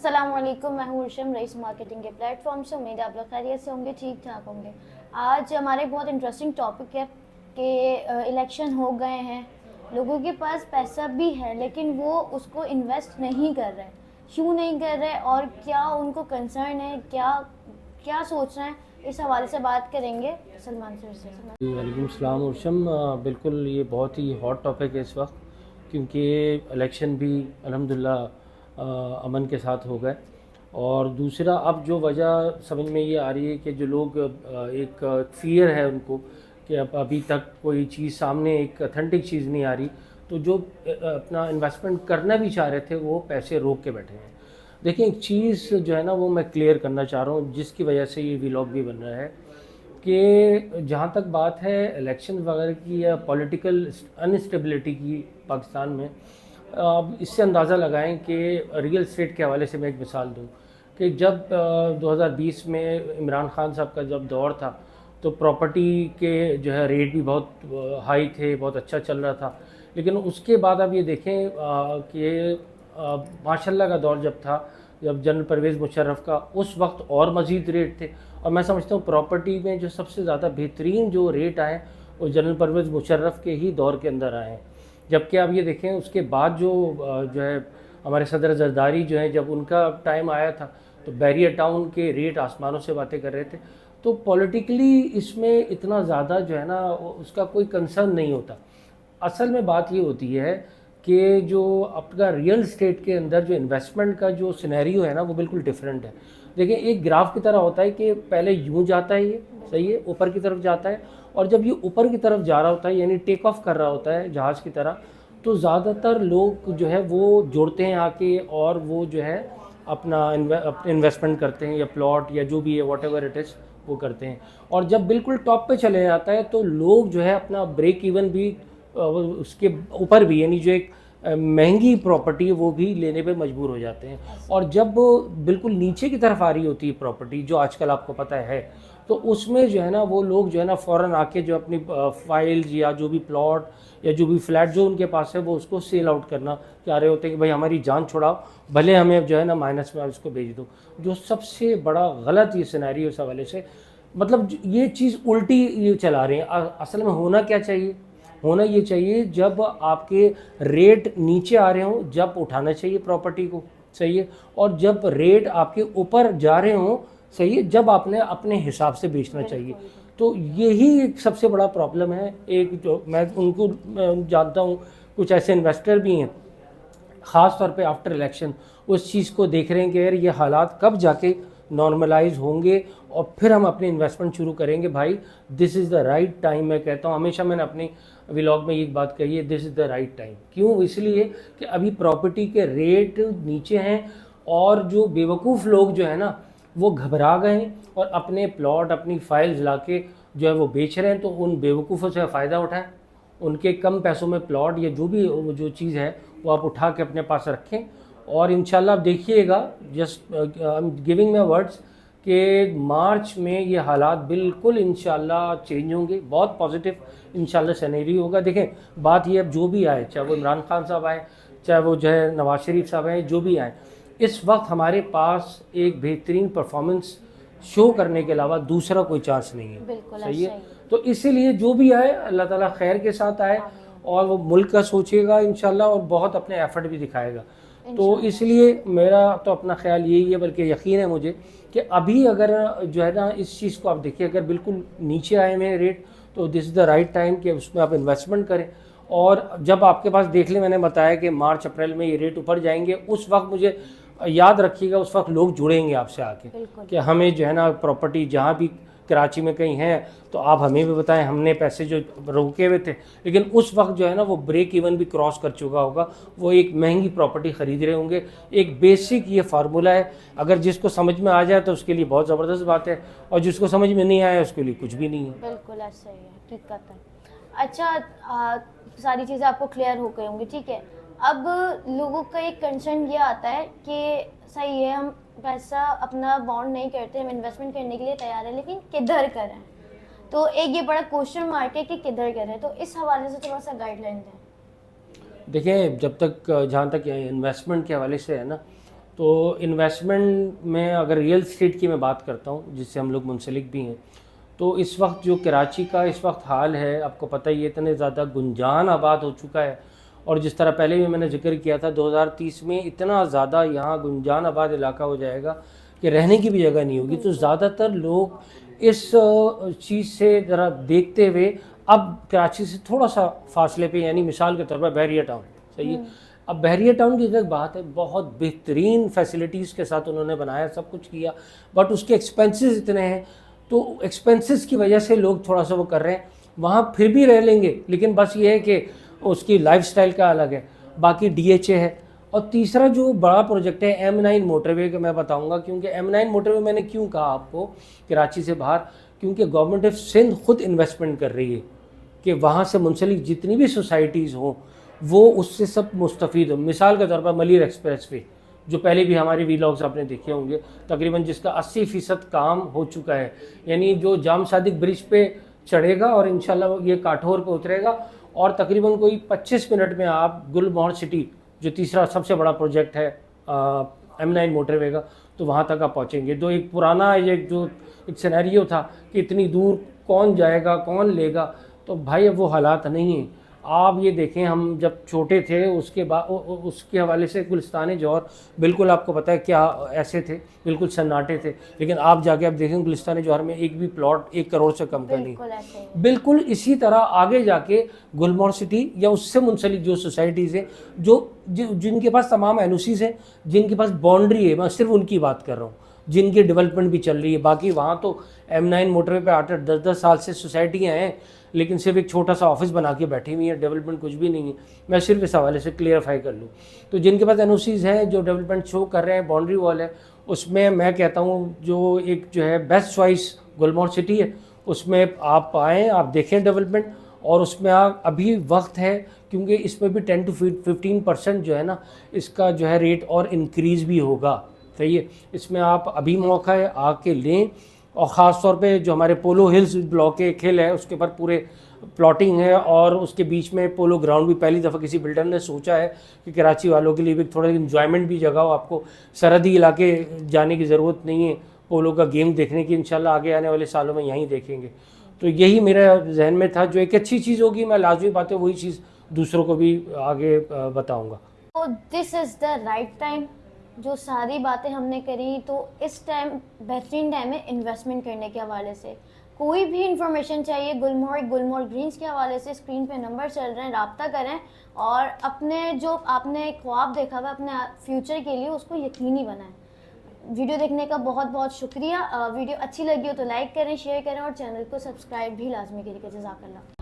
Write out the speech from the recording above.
अस्सलाम वालेकुम, मैं हूँ उर्शम, रईस मार्केटिंग के प्लेटफॉर्म से। उम्मीद है आप लोग खैरियत से होंगे, ठीक ठाक होंगे। आज हमारे बहुत इंटरेस्टिंग टॉपिक है कि इलेक्शन हो गए हैं, लोगों के पास पैसा भी है लेकिन वो उसको इन्वेस्ट नहीं कर रहे। क्यों नहीं कर रहे और क्या उनको कंसर्न है, क्या क्या सोच रहे हैं, इस हवाले से बात करेंगे सलमान सर से। वालेकुम सलाम उर्शम, बिल्कुल ये बहुत ही हॉट टॉपिक है इस वक्त, क्योंकि इलेक्शन भी अल्हम्दुलिल्लाह अमन के साथ हो गए। और दूसरा अब जो वजह समझ में ये आ रही है कि जो लोग एक फ़ियर है उनको कि अब अभी तक कोई चीज़ सामने एक अथेंटिक चीज़ नहीं आ रही, तो जो अपना इन्वेस्टमेंट करना भी चाह रहे थे वो पैसे रोक के बैठे हैं। देखिए, एक चीज़ जो है ना वो मैं क्लियर करना चाह रहा हूँ, जिसकी वजह से ये व्लॉग भी बन रहा है कि जहाँ तक बात है इलेक्शन वगैरह की या पॉलिटिकल अनस्टेबिलिटी की पाकिस्तान में, अब इससे अंदाज़ा लगाएं कि रियल एस्टेट के हवाले से मैं एक मिसाल दूं कि जब 2020 में इमरान खान साहब का जब दौर था तो प्रॉपर्टी के जो है रेट भी बहुत हाई थे, बहुत अच्छा चल रहा था। लेकिन उसके बाद आप ये देखें कि माशाल्लाह का दौर जब था, जब जनरल परवेज़ मुशर्रफ का, उस वक्त और मज़ीद रेट थे। और मैं समझता हूँ प्रॉपर्टी में जो सबसे ज़्यादा बेहतरीन जो रेट आए वो जनरल परवेज़ मुशर्रफ के ही दौर के अंदर आए हैं। जबकि आप ये देखें उसके बाद जो है हमारे सदर जरदारी जो है, जब उनका टाइम आया था तो बैरियर टाउन के रेट आसमानों से बातें कर रहे थे। तो पॉलिटिकली इसमें इतना ज़्यादा जो है ना उसका कोई कंसर्न नहीं होता। असल में बात ये होती है कि जो आपका रियल स्टेट के अंदर जो इन्वेस्टमेंट का जो सिनेरियो है ना वो बिल्कुल डिफरेंट है। देखिए, एक ग्राफ की तरह होता है कि पहले यूं जाता है, ये सही है, ऊपर की तरफ जाता है, और जब ये ऊपर की तरफ जा रहा होता है यानी टेक ऑफ कर रहा होता है जहाज़ की तरह, तो ज़्यादातर लोग जो है वो जुड़ते हैं आके और वो जो है अपना इन्वेस्टमेंट करते हैं या प्लॉट या जो भी है वॉट एवर इट इज़ वो करते हैं। और जब बिल्कुल टॉप पे चले जाता है तो लोग जो है अपना ब्रेक इवन भी उसके ऊपर भी, यानी जो एक महंगी प्रॉपर्टी है वो भी लेने पे मजबूर हो जाते हैं। और जब बिल्कुल नीचे की तरफ आ रही होती है प्रॉपर्टी, जो आजकल आपको पता है, तो उसमें जो है ना वो लोग जो है ना फ़ौरन आके जो अपनी फाइल्स या जो भी प्लॉट या जो भी फ्लैट जो उनके पास है वो उसको सेल आउट करना चाह रहे होते हैं कि भाई हमारी जान छुड़ाओ, भले हमें जो है ना माइनस में उसको भेज दो। जो सबसे बड़ा गलत ये सिनेरियो इस हवाले से, मतलब ये चीज़ उल्टी ये चला रहे हैं। असल में होना क्या चाहिए? होना ये चाहिए जब आपके रेट नीचे आ रहे हों जब उठाना चाहिए प्रॉपर्टी को, सही है, और जब रेट आपके ऊपर जा रहे हों, सही है, जब आपने अपने हिसाब से बेचना चाहिए। तो यही एक सबसे बड़ा प्रॉब्लम है। एक जो मैं उनको जानता हूँ, कुछ ऐसे इन्वेस्टर भी हैं ख़ास तौर पे आफ्टर इलेक्शन उस चीज़ को देख रहे हैं कि यार ये हालात कब जाके नॉर्मलाइज होंगे और फिर हम अपनी इन्वेस्टमेंट शुरू करेंगे। भाई this is the right time. मैं कहता हूँ, हमेशा मैंने अपनी व्लॉग में ये बात कही है, this is the right time. क्यों? इसलिए कि अभी प्रॉपर्टी के रेट नीचे हैं और जो बेवकूफ़ लोग जो है ना वो घबरा गए हैं और अपने प्लॉट अपनी फाइल्स लाके जो है वो बेच रहे हैं। तो उन बेवकूफ़ों से फ़ायदा उठाएं, उनके कम पैसों में प्लॉट या जो भी जो चीज़ है वो आप उठा के अपने पास रखें। और इंशाल्लाह आप देखिएगा, just I am giving my words, कि मार्च में ये हालात बिल्कुल इंशाल्लाह चेंज होंगे, बहुत पॉजिटिव इंशाल्लाह सिनेरियो होगा। देखें, बात ये अब जो भी आए, चाहे वो इमरान खान साहब आए, चाहे वो जो है नवाज शरीफ साहब आए, जो भी आए, इस वक्त हमारे पास एक बेहतरीन परफॉर्मेंस शो करने के अलावा दूसरा कोई चांस नहीं है। बिल्कुल सही है। तो इसीलिए जो भी आए अल्लाह ताला खैर के साथ आए और वो मुल्क का सोचेगा इंशाल्लाह और बहुत अपने एफर्ट भी दिखाएगा। तो इसलिए मेरा तो अपना ख्याल यही है, बल्कि यकीन है मुझे कि अभी अगर जो है ना इस चीज़ को आप देखिए, अगर बिल्कुल नीचे आए हुए रेट, तो this is the right time कि उसमें आप इन्वेस्टमेंट करें। और जब आपके पास देख लें, मैंने बताया कि मार्च अप्रैल में ये रेट ऊपर जाएंगे, उस वक्त मुझे याद रखिएगा उस वक्त लोग जुड़ेंगे आपसे आके कि हमें जो है ना प्रॉपर्टी जहाँ भी कराची में कहीं है तो आप हमें भी बताएं, हमने पैसे जो रोके हुए थे। लेकिन उस वक्त जो है ना वो ब्रेक इवन भी क्रॉस कर चुका होगा, वो एक महंगी प्रॉपर्टी ख़रीद रहे होंगे। एक बेसिक ये फार्मूला है, अगर जिसको समझ में आ जाए तो उसके लिए बहुत ज़बरदस्त बात है, और जिसको समझ में नहीं आया उसके लिए कुछ भी नहीं है। बिल्कुल ऐसा ही है, ठीक कहता है। अच्छा, सारी चीज़ें आपको क्लियर हो गई होंगी, ठीक है। अब लोगों का एक कंसर्न ये आता है कि सही है, हम पैसा अपना बॉन्ड नहीं करते, हम इन्वेस्टमेंट करने के लिए तैयार है, लेकिन किधर करें? तो एक ये बड़ा क्वेश्चन मार्क है कि किधर करें। तो इस हवाले से थोड़ा सा गाइडलाइन दें। देखिए, जब तक जहाँ तक इन्वेस्टमेंट के हवाले से है ना, تو انویسٹمنٹ میں اگر ریئل اسٹیٹ کی میں بات کرتا ہوں جس سے ہم لوگ منسلک بھی ہیں، تو اس وقت جو کراچی کا اس وقت حال ہے آپ کو پتہ ہی ہے، اتنے زیادہ گنجان آباد ہو چکا ہے، اور جس طرح پہلے بھی میں نے ذکر کیا تھا 2030 میں اتنا زیادہ یہاں گنجان آباد علاقہ ہو جائے گا کہ رہنے کی بھی جگہ نہیں ہوگی. تو زیادہ تر لوگ اس چیز سے ذرا دیکھتے ہوئے اب کراچی سے تھوڑا سا فاصلے پہ، یعنی مثال کے طور پر بحریہ ٹاؤن، صحیح ہے. اب بحریہ ٹاؤن کی ایک بات ہے، بہت بہترین فیسلٹیز کے ساتھ انہوں نے بنایا، سب کچھ کیا، بٹ اس کے ایکسپینسز اتنے ہیں، تو ایکسپینسز کی وجہ سے لوگ تھوڑا سا وہ کر رہے ہیں. وہاں پھر بھی رہ لیں گے، لیکن بس یہ ہے کہ اس کی لائف سٹائل کا الگ ہے. باقی DHA ہے. اور تیسرا جو بڑا پروجیکٹ ہے M9 موٹر وے کا میں بتاؤں گا، کیونکہ M9 موٹر وے میں نے کیوں کہا آپ کو کراچی سے باہر، کیونکہ گورنمنٹ آف سندھ خود انویسٹمنٹ کر رہی ہے کہ وہاں سے منسلک جتنی بھی سوسائٹیز ہوں وہ اس سے سب مستفید ہوں. مثال کے طور پر ملیر ایکسپریس وے جو پہلے بھی ہمارے ویلاگز آپ نے دیکھے ہوں گے، تقریباً جس کا 80% کام ہو چکا ہے، یعنی جو جام صادق برج پہ چڑھے گا اور انشاءاللہ یہ کاٹھور پہ اترے گا، اور تقریباً کوئی 25 منٹ میں آپ گل مہر سٹی جو تیسرا سب سے بڑا پروجیکٹ ہے M9 موٹر وے کا، تو وہاں تک آپ پہنچیں گے. تو ایک پرانا جو ایک سینیریو تھا کہ اتنی دور کون جائے گا، کون لے گا، تو بھائی اب وہ حالات نہیں ہیں. آپ یہ دیکھیں، ہم جب چھوٹے تھے اس کے بعد اس کے حوالے سے گلستان جوہر بالکل آپ کو پتہ ہے کیا ایسے تھے، بالکل سناٹے تھے، لیکن آپ جا کے آپ دیکھیں گلستان جوہر میں ایک بھی پلاٹ 1 کروڑ سے کم کا نہیں. بالکل اسی طرح آگے جا کے گلمور سٹی یا اس سے منسلک جو سوسائٹیز ہیں جن کے پاس تمام NOCs ہیں، جن کے پاس باؤنڈری ہے، میں صرف ان کی بات کر رہا ہوں جن کی ڈیولپمنٹ بھی چل رہی ہے. باقی وہاں تو M9 موٹر وے پہ 8-8 10-10 سال سے سوسائٹیاں ہیں، لیکن صرف ایک چھوٹا سا آفس بنا کے بیٹھی ہوئی ہیں، ڈیولپمنٹ کچھ بھی نہیں ہے. میں صرف اس حوالے سے کلیئرفائی کر لوں. تو جن کے پاس NOCs ہیں، جو ڈیولپمنٹ شو کر رہے ہیں، باؤنڈری وال ہے، اس میں کہتا ہوں جو ایک جو ہے بیسٹ چوائس گلمور سٹی ہے، اس میں آپ آئیں، آپ دیکھیں ڈیولپمنٹ، اور اس میں ابھی وقت ہے کیونکہ اس میں بھی 10 to 15% جو ہے نا اس کا جو ہے ریٹ اور انکریز بھی ہوگا. صحیح ہے، اس میں آپ ابھی موقع ہے، آ کے لیں. اور خاص طور پہ جو ہمارے پولو ہلز بلاک ایک ہل ہے اس کے اوپر پورے پلاٹنگ ہے، اور اس کے بیچ میں پولو گراؤنڈ بھی پہلی دفعہ کسی بلڈر نے سوچا ہے کہ کراچی والوں کے لیے بھی تھوڑا انجوائمنٹ بھی جگہ ہو، آپ کو سرحدی علاقے جانے کی ضرورت نہیں ہے پولو کا گیم دیکھنے کی. انشاءاللہ آگے آنے والے سالوں میں یہیں دیکھیں گے. تو یہی میرے ذہن میں تھا، جو ایک اچھی چیز ہوگی میں لازمی بات ہے وہی چیز دوسروں کو بھی آگے بتاؤں گا. تو دس از دا رائٹ ٹائم. جو ساری باتیں ہم نے کری، تو اس ٹائم بہترین ٹائم ہے انویسٹمنٹ کرنے کے حوالے سے. کوئی بھی انفارمیشن چاہیے گلمور گرینز کے حوالے سے، اسکرین پہ نمبر چل رہے ہیں، رابطہ کریں، اور اپنے جو آپ نے خواب دیکھا ہوا اپنے فیوچر کے لیے اس کو یقینی بنائیں. ویڈیو دیکھنے کا بہت بہت شکریہ. ویڈیو اچھی لگی ہو تو لائک کریں، شیئر کریں، اور چینل کو سبسکرائب بھی لازمی کریے. جزاک اللہ.